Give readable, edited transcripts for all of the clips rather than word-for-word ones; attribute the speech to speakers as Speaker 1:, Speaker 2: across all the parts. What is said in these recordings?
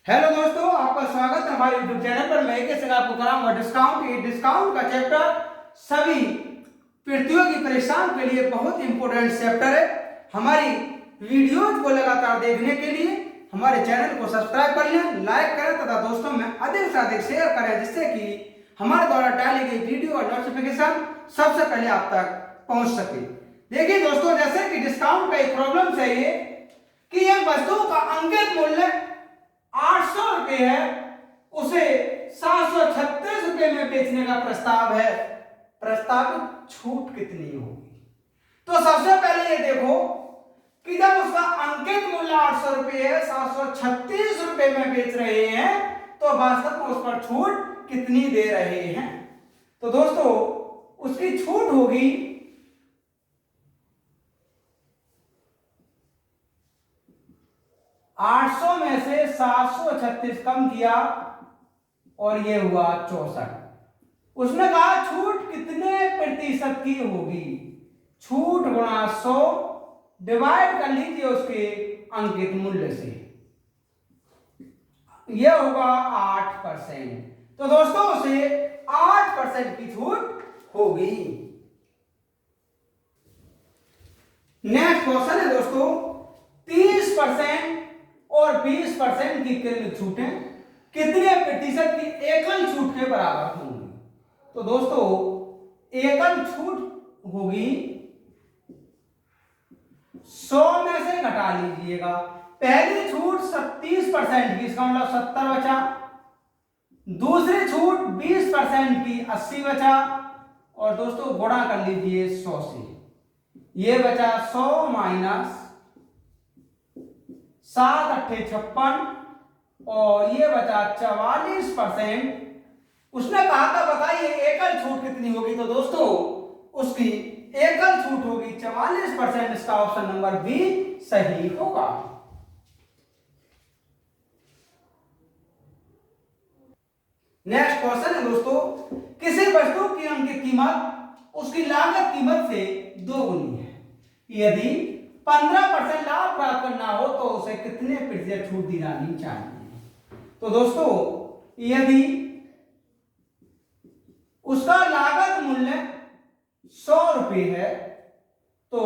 Speaker 1: Hello दोस्तों, आपका स्वागत है हमारे YouTube चैनल पर। मैं एक आपको कराऊंगा डिस्काउंट। ये डिस्काउंट का चैप्टर सभी प्रतियोगी परीक्षाओं के लिए बहुत इंपॉर्टेंट चैप्टर है। हमारी वीडियोज को लगातार देखने के लिए हमारे चैनल को सब्सक्राइब कर लें, लाइक करें तथा दोस्तों में अधिक से अधिक शेयर करें, जिससे कि हमारे द्वारा डाली गई वीडियो और नोटिफिकेशन सबसे पहले आप तक पहुंच सके। देखिए दोस्तों, जैसे कि डिस्काउंट का एक प्रॉब्लम है ये कि एक वस्तु का अंकित मूल्य 800 रुपए है, उसे 736 रुपए में बेचने का प्रस्ताव है। प्रस्तावित छूट कितनी होगी? तो सबसे पहले ये देखो कि जब उसका अंकित मूल्य 800 रुपए है, 736 रुपए में बेच रहे हैं, तो वास्तव में उस पर छूट कितनी दे रहे हैं? तो दोस्तों उसकी छूट होगी 800 में से 736 कम किया और ये हुआ 64। उसने कहा छूट कितने प्रतिशत की होगी? छूट गुणा 100 डिवाइड कर लीजिए उसके अंकित मूल्य से, यह होगा 8%। तो दोस्तों उसे 8% की छूट होगी। नेक्स्ट क्वेश्चन है दोस्तों, 30% और 20% की क्रमिक छूटें कितने प्रतिशत की एकल छूट के बराबर होंगी? तो दोस्तों एकल छूट होगी 100 में से घटा लीजिएगा। पहली छूट 30% की, इसका मतलब 70 बचा। दूसरी छूट 20% की, 80 बचा। और दोस्तों गुणा कर लीजिए 100 से, ये बचा 100 माइनस 7 अट्ठे 56 और ये बचा 44%। उसने कहा था बताइए एकल छूट कितनी होगी? तो दोस्तों उसकी एकल छूट होगी 44%। इसका ऑप्शन नंबर बी सही होगा। नेक्स्ट क्वेश्चन है दोस्तों, किसी वस्तु की अंकित कीमत उसकी लागत कीमत से 2 गुनी है। यदि 15% लाभ प्राप्त करना हो तो उसे कितने प्रतिशत छूट दी जानी चाहिए? तो दोस्तों यदि उसका लागत मूल्य 100 रुपये है तो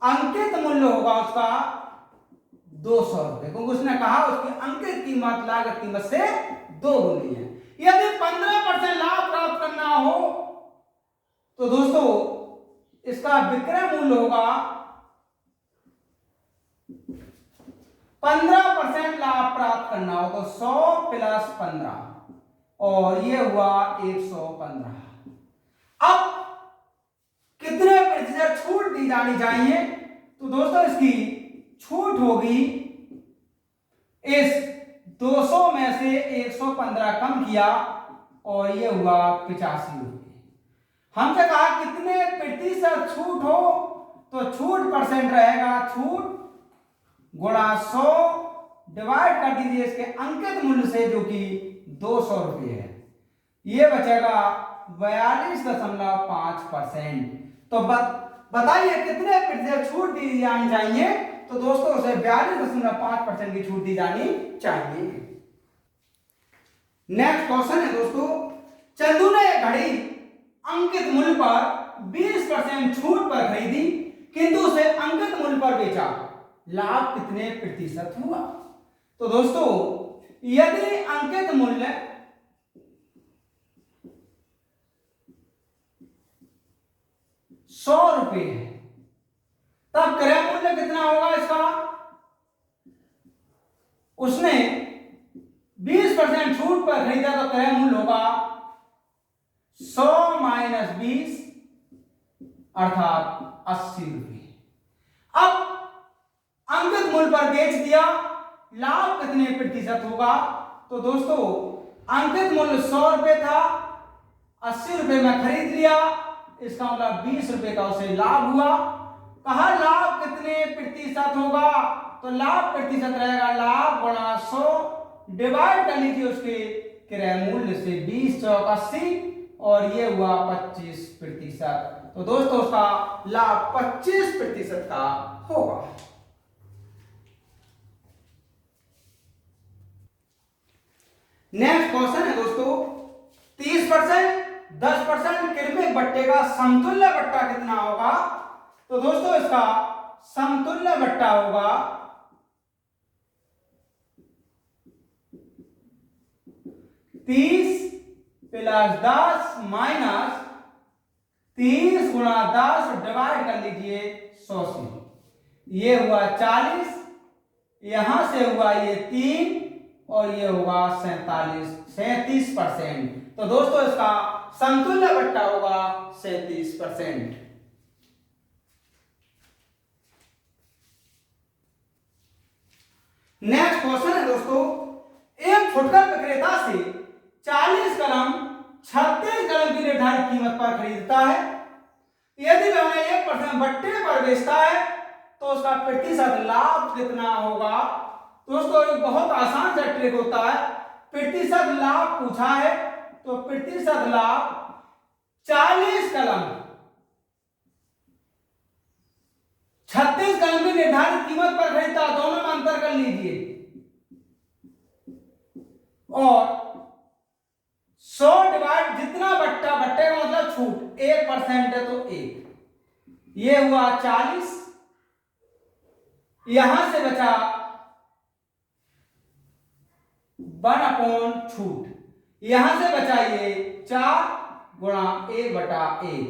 Speaker 1: अंकित मूल्य होगा उसका 200 रुपये, क्योंकि उसने कहा उसकी अंकित कीमत लागत कीमत से 2 गुनी है। यदि 15% लाभ प्राप्त करना हो तो दोस्तों इसका विक्रय मूल्य होगा 15% लाभ प्राप्त करना हो तो 100 प्लस 15 और ये हुआ 115। अब कितने प्रतिशत छूट दी जानी चाहिए? तो दोस्तों इसकी छूट होगी, इस 200 में से 115 कम किया और ये हुआ 85 रुपये। हमसे कहा कितने प्रतिशत छूट हो, तो छूट परसेंट रहेगा, छूट गुणा 100 डिवाइड कर दीजिए इसके अंकित मूल्य से जो कि 200 रुपये है, ये बचेगा 42.5%। तो बताइए कितने प्रतिशत छूट दी जानी चाहिए? तो दोस्तों उसे 42.5% की छूट दी जानी चाहिए। नेक्स्ट क्वेश्चन है दोस्तों, चंदू ने एक घड़ी अंकित मूल्य पर 20% छूट पर खरीदी किंतु उसे अंकित मूल्य पर बेचा, लाभ कितने प्रतिशत हुआ? तो दोस्तों यदि अंकित मूल्य 100 रुपये है तब क्रय मूल्य कितना होगा इसका? उसने 20% छूट पर खरीदा तो क्रय मूल्य होगा 100 माइनस 20 अर्थात 80 रुपये। अब अंकित मूल्य पर बेच दिया, लाभ कितने प्रतिशत होगा? तो दोस्तों अंकित मूल्य 100 रुपये था, 80 रुपये में खरीद लिया, इसका मतलब 20 रुपये का उसे लाभ हुआ। कहा लाभ कितने प्रतिशत होगा? तो लाभ प्रतिशत रहेगा लाभ गुणा 100 डिवाइड कर लीजिए उसके क्रय मूल्य से, 20 चौक 80 और ये हुआ 25%। तो दोस्तों उसका लाभ 25% का होगा। नेक्स्ट क्वेश्चन है दोस्तों 30%, 10% क्रमिक बट्टे का समतुल्य बट्टा कितना होगा? तो दोस्तों इसका समतुल्य बट्टा होगा 30 + 10 माइनस 30 × 10 डिवाइड कर लीजिए 100 से। ये हुआ 40, यहां से हुआ ये 3 और ये होगा 37%। तो दोस्तों इसका समतुल्य बट्टा होगा 37%। नेक्स्ट क्वेश्चन है दोस्तों, एक फुटकर विक्रेता से 40 कलम 36 कलम की निर्धारित कीमत पर खरीदता है। यदि वह उन्हें 1% बट्टे पर बेचता है तो उसका प्रतिशत लाभ कितना होगा? दोस्तों एक बहुत आसान सा ट्रिक होता है, प्रतिशत लाभ पूछा है तो प्रतिशत लाभ 40 कलम 36 कलम की निर्धारित कीमत पर खरीदता, दोनों में अंतर कर लीजिए, और 100 डिवाइड जितना बट्टा, बट्टे का मतलब छूट 1% है तो 1, ये हुआ 40, यहां से बचा 1 छूट, यहां से बचा ये 4 × 1/1,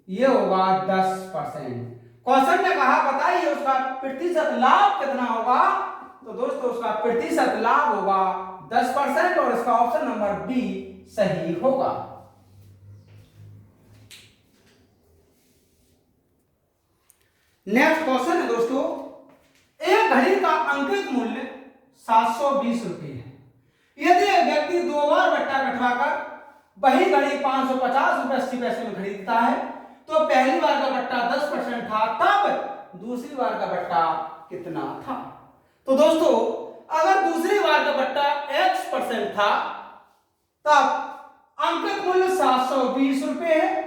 Speaker 1: ये होगा 10%। क्वेश्चन ने कहा बताइए उसका प्रतिशत लाभ कितना होगा? तो दोस्तों उसका प्रतिशत लाभ होगा 10% और इसका ऑप्शन नंबर बी सही होगा। नेक्स्ट क्वेश्चन है दोस्तों, एक घड़ी का अंकित मूल्य 720 रुपये है। यदि एक व्यक्ति 2 बार बट्टा कटवाकर वही घड़ी 550 रुपये 80 पैसे में खरीदता है तो पहली बार का बट्टा 10% था, तब दूसरी बार का बट्टा कितना था? तो दोस्तों अगर दूसरी बार का बट्टा X% था तब अंकित मूल्य 720 रुपये है।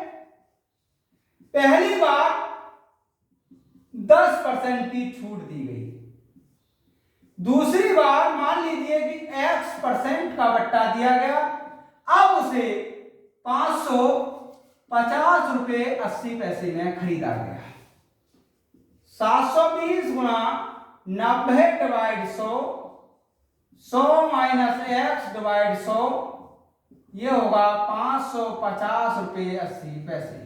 Speaker 1: पहली बार 10% की छूट दी गई, दूसरी बार मान लीजिए कि X% का बट्टा दिया गया, अब उसे 550 रुपये 80 पैसे में खरीदा गया। 720 × 90 डिवाइड 100, 100 - X डिवाइड 100, ये होगा 550 रुपये 80 पैसे।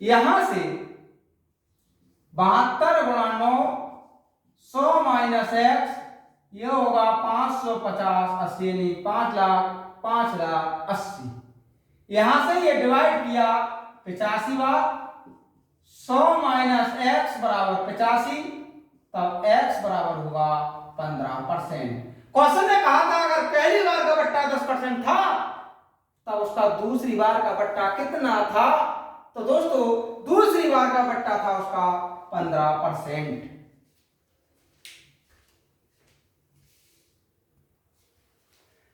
Speaker 1: यहां से 72 × 9, 100 - X, ये होगा 550 80 यानी 5,80,000। यहां से ये डिवाइड किया 85 बार, 100 - X बराबर 85, तब X बराबर होगा 15%। क्वेश्चन ने कहा था अगर पहली बार का बट्टा 10% था तब उसका दूसरी बार का बट्टा कितना था? तो दोस्तों दूसरी बार का बट्टा था उसका 15%।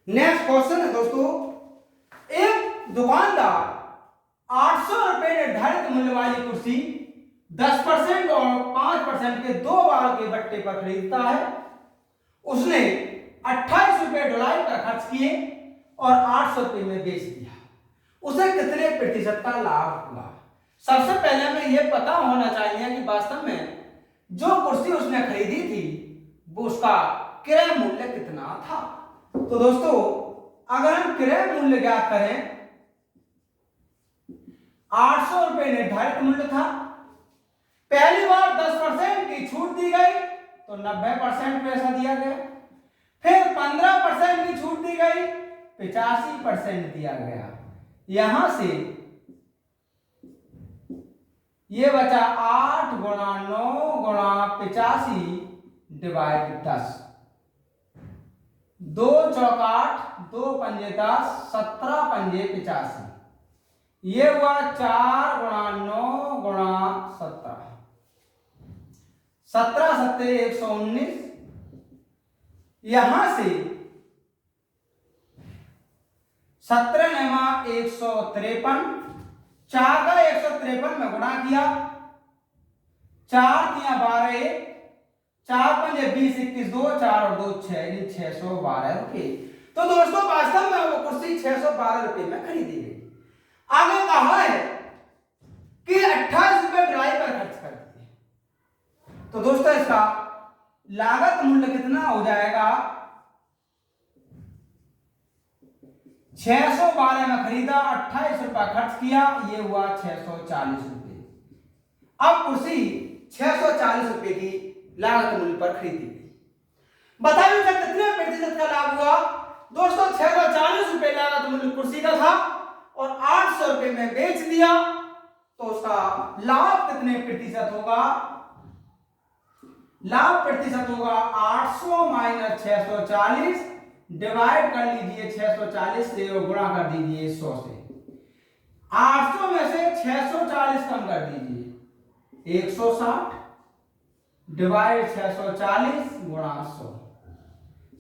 Speaker 1: नेक्स्ट क्वेश्चन है दोस्तों, एक दुकानदार 800 रुपये निर्धारित मूल्य वाली कुर्सी 10% और 5% के 2 बार के बट्टे पर खरीदता है। उसने 28 रुपये ढलाई पर खर्च किए और 800 रुपये में बेच दिया, उसे कितने प्रतिशत का लाभ हुआ? सबसे पहले हमें यह पता होना चाहिए कि वास्तव में जो कुर्सी उसने खरीदी थी वो उसका क्रय मूल्य कितना था। तो दोस्तों अगर हम क्रय मूल्य ज्ञात करें, 800 रुपये निर्धारित मूल्य था, पहली बार 10% की छूट दी गई तो 90% पैसा दिया गया, फिर 15% की छूट दी गई 85% दिया गया। यहां से ये बचा 8 × 9 × 85 डिवाइड 10, 2 चौक 8, 2 पंजे 10, 17 पंजे 85, ये हुआ 4 × 9 × 17, 17 सत्ते 119। यहां से 17 नेमा 153, 4 का 153 में गुणा किया, 4 तिया 12, 4 पंजे 20, 21, 2, 4 और 2 6, 612 रुपये। तो दोस्तों वास्तव में वो कुर्सी 612 रुपए में खरीदी गई। आगे कहा है कि 28 रुपए ड्राइव पर खर्च कर दिए। तो दोस्तों इसका लागत मूल्य कितना हो जाएगा? 612 में खरीदा, 28 रुपया खर्च किया, ये हुआ 640 रुपए। अब कुर्सी 640 रुपए की लागत मूल्य पर खरीदी गई। बताइए उसका कितने प्रतिशत का लाभ हुआ? दोस्तों 640 रुपए लागत मूल्य कुर्सी का था और 800 रुपए में बेच दिया, तो उसका लाभ कितने प्रतिशत होगा? लाभ प्रतिशत होगा 800 माइनस 640, डिवाइड कर लीजिए 640 से और गुणा कर दीजिए 100 से। 800 में से 640 कम कर दीजिए 160, डिवाइड 640 गुणा 100,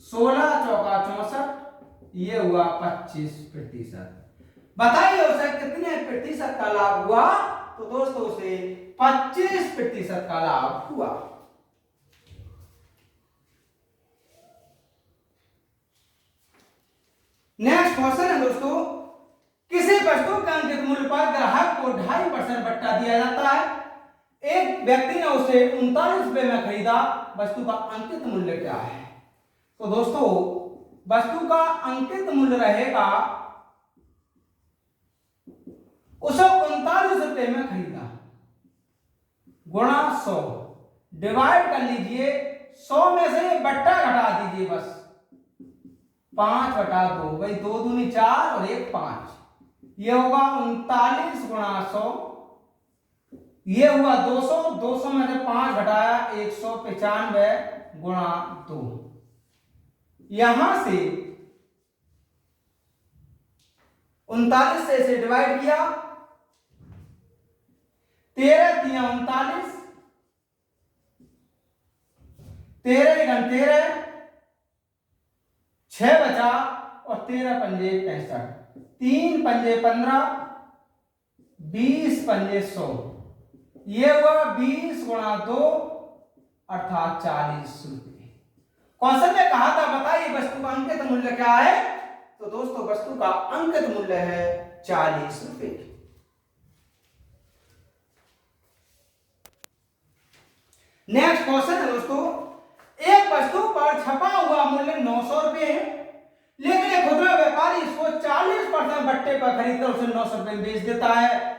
Speaker 1: 16 चौका 64, ये हुआ 25%। बताइए उसे कितने प्रतिशत का लाभ हुआ? तो दोस्तों उसे 25% का लाभ हुआ। नेक्स्ट क्वेश्चन है दोस्तों, किसी वस्तु के अंकित मूल्य पर ग्राहक को 2.5% बट्टा दिया जाता है। एक व्यक्ति ने उसे 39 रुपए में खरीदा, वस्तु का अंकित मूल्य क्या है? तो दोस्तों वस्तु का अंकित मूल्य रहेगा, उसे 39 रुपए में खरीदा, गुणा 100, डिवाइड कर लीजिए 100 में से बट्टा घटा दीजिए, बस 5/2, भाई 2 दूनी 4 और 1 5, ये होगा 39 गुणा 100, ये हुआ 200, 200 में से 5 घटाया 195 गुणा 2। यहां से 39 से इसे डिवाइड किया, 13 3 39, 13 13, 6 बचा और 13 पंजे 65, 3 पंजे 15, 20 पंजे 100, ये हुआ 20 गुणा 2 अर्थात 40 रुपए। क्वेश्चन में कहा था बताइए वस्तु का अंकित मूल्य क्या है? तो दोस्तों वस्तु का अंकित मूल्य है 40 रुपए। नेक्स्ट क्वेश्चन है दोस्तों, एक वस्तु पर छपा हुआ मूल्य 900 रुपए है, लेकिन एक खुदरा व्यापारी इसको 40% बट्टे पर खरीदकर उसे 900 रुपए में बेच देता है।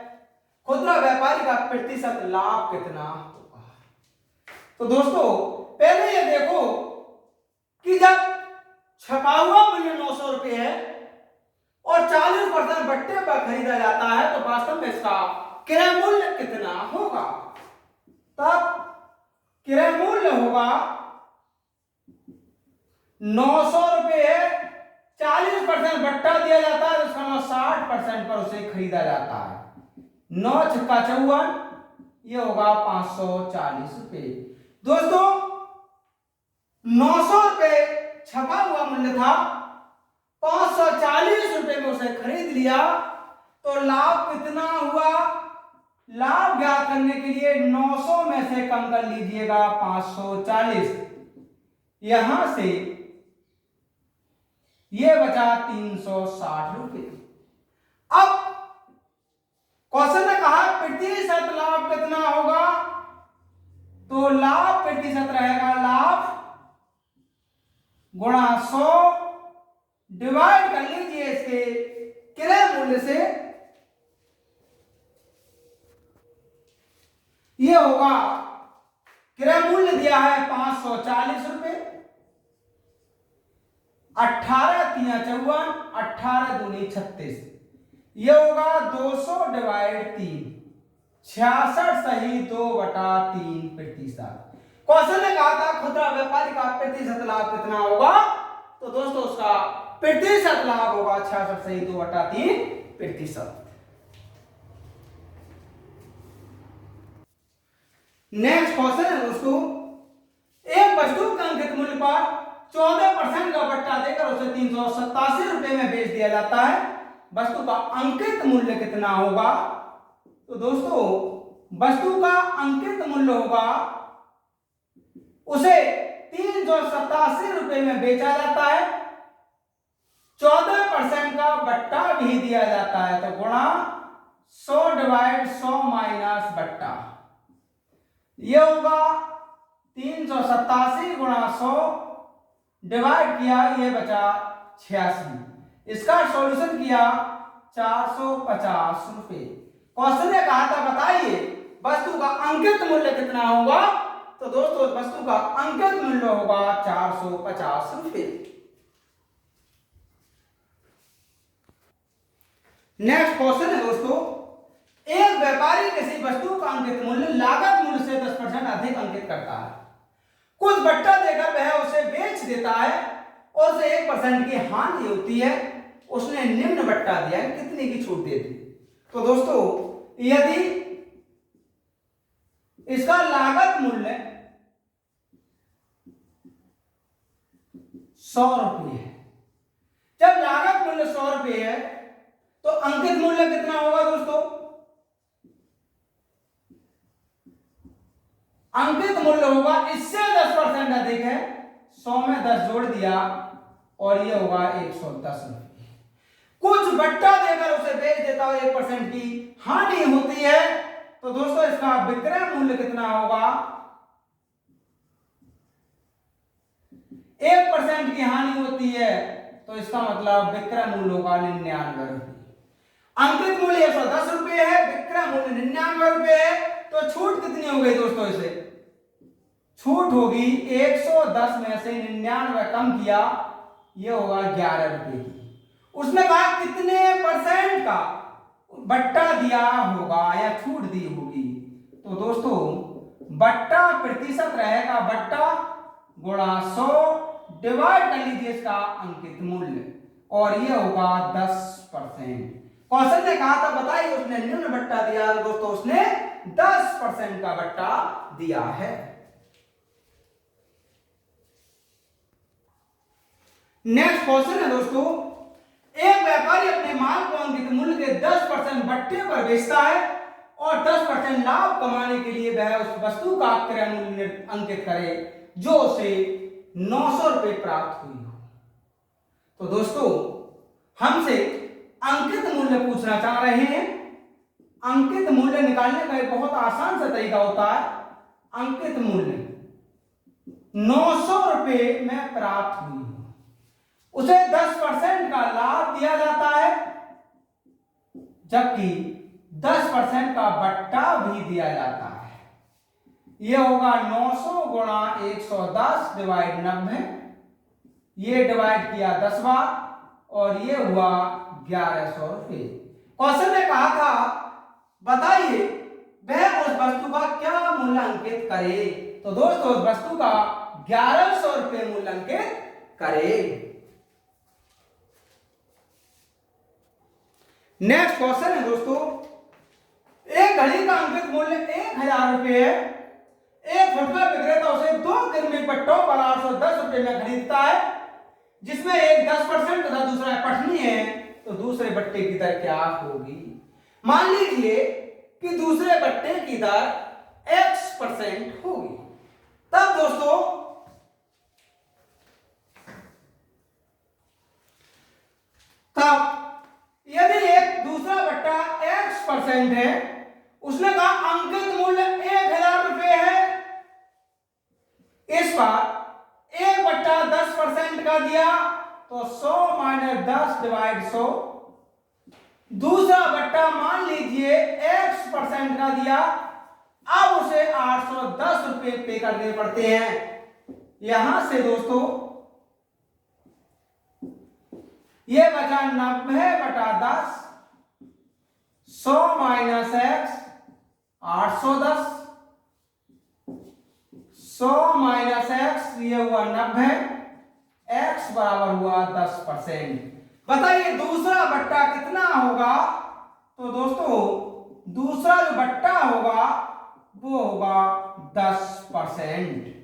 Speaker 1: खुदरा व्यापारी का प्रतिशत लाभ कितना होगा? तो दोस्तों पहले ये देखो कि जब छपा हुआ मूल्य 900 रुपए है और 40% बट्टे पर खरीदा जाता है, तो वास्तव में इसका क्रय मूल्य कितना होगा? तब क्रय मूल्य होगा 900 रुपए है, 40% बट्टा दिया जाता है, तो उसका 60% पर उसे खरीदा जाता है। 9 छक्का 54, ये होगा 540 रुपए। दोस्तों 900 रुपए छपा हुआ मूल्य था, 540 रुपए में उसे खरीद लिया, तो लाभ कितना हुआ? लाभ ज्ञात करने के लिए 900 में से कम कर लीजिएगा 540, यहां से ये बचा 360 रुपए। अब क्वेश्चन ने कहा प्रतिशत लाभ कितना होगा? तो लाभ प्रतिशत रहेगा लाभ गुणा 100, डिवाइड कर लीजिए इसके क्रय मूल्य से, ये होगा क्रय मूल्य दिया है 540 रुपए, 18 3 54, 18 दूनी 36, ये होगा 200 डिवाइड 3, 66 सही 2/3%। क्वेश्चन ने कहा था खुदरा व्यापारी का प्रतिशत लाभ कितना होगा? तो दोस्तों उसका प्रतिशत लाभ होगा 66 सही 2/3%। नेक्स्ट क्वेश्चन है दोस्तों, एक वस्तु के अंकित मूल्य पर 14% का बट्टा देकर उसे 387 रुपए में बेच दिया जाता है, वस्तु का अंकित मूल्य कितना होगा? तो दोस्तों वस्तु का अंकित मूल्य होगा, उसे 387 रुपए में बेचा जाता है, भी दिया जाता है, तो गुणा 100 डिवाइड 100 माइनस बट्टा, ये होगा 387 गुणा 100 डिवाइड किया, ये बचा 86। इसका सॉल्यूशन किया 450 रुपए। क्वेश्चन ने कहा था बताइए वस्तु का अंकित मूल्य कितना होगा, तो दोस्तों वस्तु का अंकित मूल्य होगा 450 रुपए। नेक्स्ट क्वेश्चन है दोस्तों, एक व्यापारी किसी वस्तु का अंकित मूल्य लागत मूल्य से 10% अधिक अंकित करता है। कुछ बट्टा देकर वह उसे बेच देता है और उसे 1% की हानि होती है। उसने निम्न बट्टा दिया है, कितने की छूट दे दी। तो दोस्तों यदि इसका लागत मूल्य 100 रुपये है, जब लागत मूल्य 100 रुपये है तो अंकित मूल्य कितना होगा दोस्तों, अंकित मूल्य होगा इससे 10% अधिक है, 100 में 10 जोड़ दिया और ये होगा 110 रुपये। कुछ बट्टा देकर उसे बेच देता है, 1% की हानि होती है, तो दोस्तों इसका विक्रय मूल्य कितना होगा, 1% की हानि होती है तो इसका मतलब विक्रय मूल्य होगा 99 रुपये। अंकित मूल्य 110 रुपये है, विक्रय मूल्य 99 रुपये है, तो छूट कितनी हो गई दोस्तों, इसे छूट होगी 110 में से 99 कम किया, ये होगा 11 रुपये की। उसने कहा कितने परसेंट का बट्टा दिया होगा या छूट दी होगी, तो दोस्तों बट्टा प्रतिशत रहेगा, बट्टा गुणा 100 डिवाइड कर लीजिए इसका अंकित मूल्य और ये होगा 10%। क्वेश्चन ने कहा था बताइए उसने निम्न बट्टा दिया, दोस्तों उसने 10% का बट्टा दिया है। नेक्स्ट क्वेश्चन है दोस्तों, एक व्यापारी अपने माल को अंकित मूल्य के 10% बट्टे पर बेचता है और 10% लाभ कमाने के लिए वह उस वस्तु का क्रय मूल्य अंकित करे जो उसे 900 रुपये प्राप्त हुई हो। तो दोस्तों हमसे अंकित मूल्य पूछना चाह रहे हैं। अंकित मूल्य निकालने का एक बहुत आसान सा तरीका होता है, अंकित मूल्य 900 रुपये में प्राप्त हुई हो, उसे 10% का लाभ दिया जाता है जबकि 10% का बट्टा भी दिया जाता है। यह होगा 900 गुणा 110 डिवाइड 90, ये डिवाइड किया 10 बार और ये हुआ 1100 रुपये। क्वेश्चन ने कहा था बताइए वह उस वस्तु का क्या मूल्य अंकित करे, तो दोस्तों उस वस्तु का 1100 रुपये मूल्य अंकित करे। नेक्स्ट क्वेश्चन है दोस्तों, एक घड़ी का अंकित मूल्य 1000 रुपये है, एक फुटकर विक्रेता उसे 2 गिरवी पट्टों पर 810 रुपये में खरीदता है, जिसमें एक 10% तथा दूसरा पठनी है, तो दूसरे बट्टे की दर क्या होगी। मान लीजिए कि दूसरे बट्टे की दर X% होगी, तब दोस्तों तब यदि एक दूसरा बट्टा X% है, उसने कहा अंकित मूल्य 1000 रुपये है, इस पर एक बट्टा 10% का दिया तो 100 माइनस 10 डिवाइड 100, दूसरा बट्टा मान लीजिए X% का दिया, अब उसे 810 रुपये पे करने पड़ते हैं। यहां से दोस्तों ये बचा 90/10, 100 माइनस X 810, 100 माइनस X ये हुआ 90, X बराबर हुआ 10%। बताइए दूसरा बट्टा कितना होगा, तो दोस्तों दूसरा जो बट्टा होगा वो होगा 10%।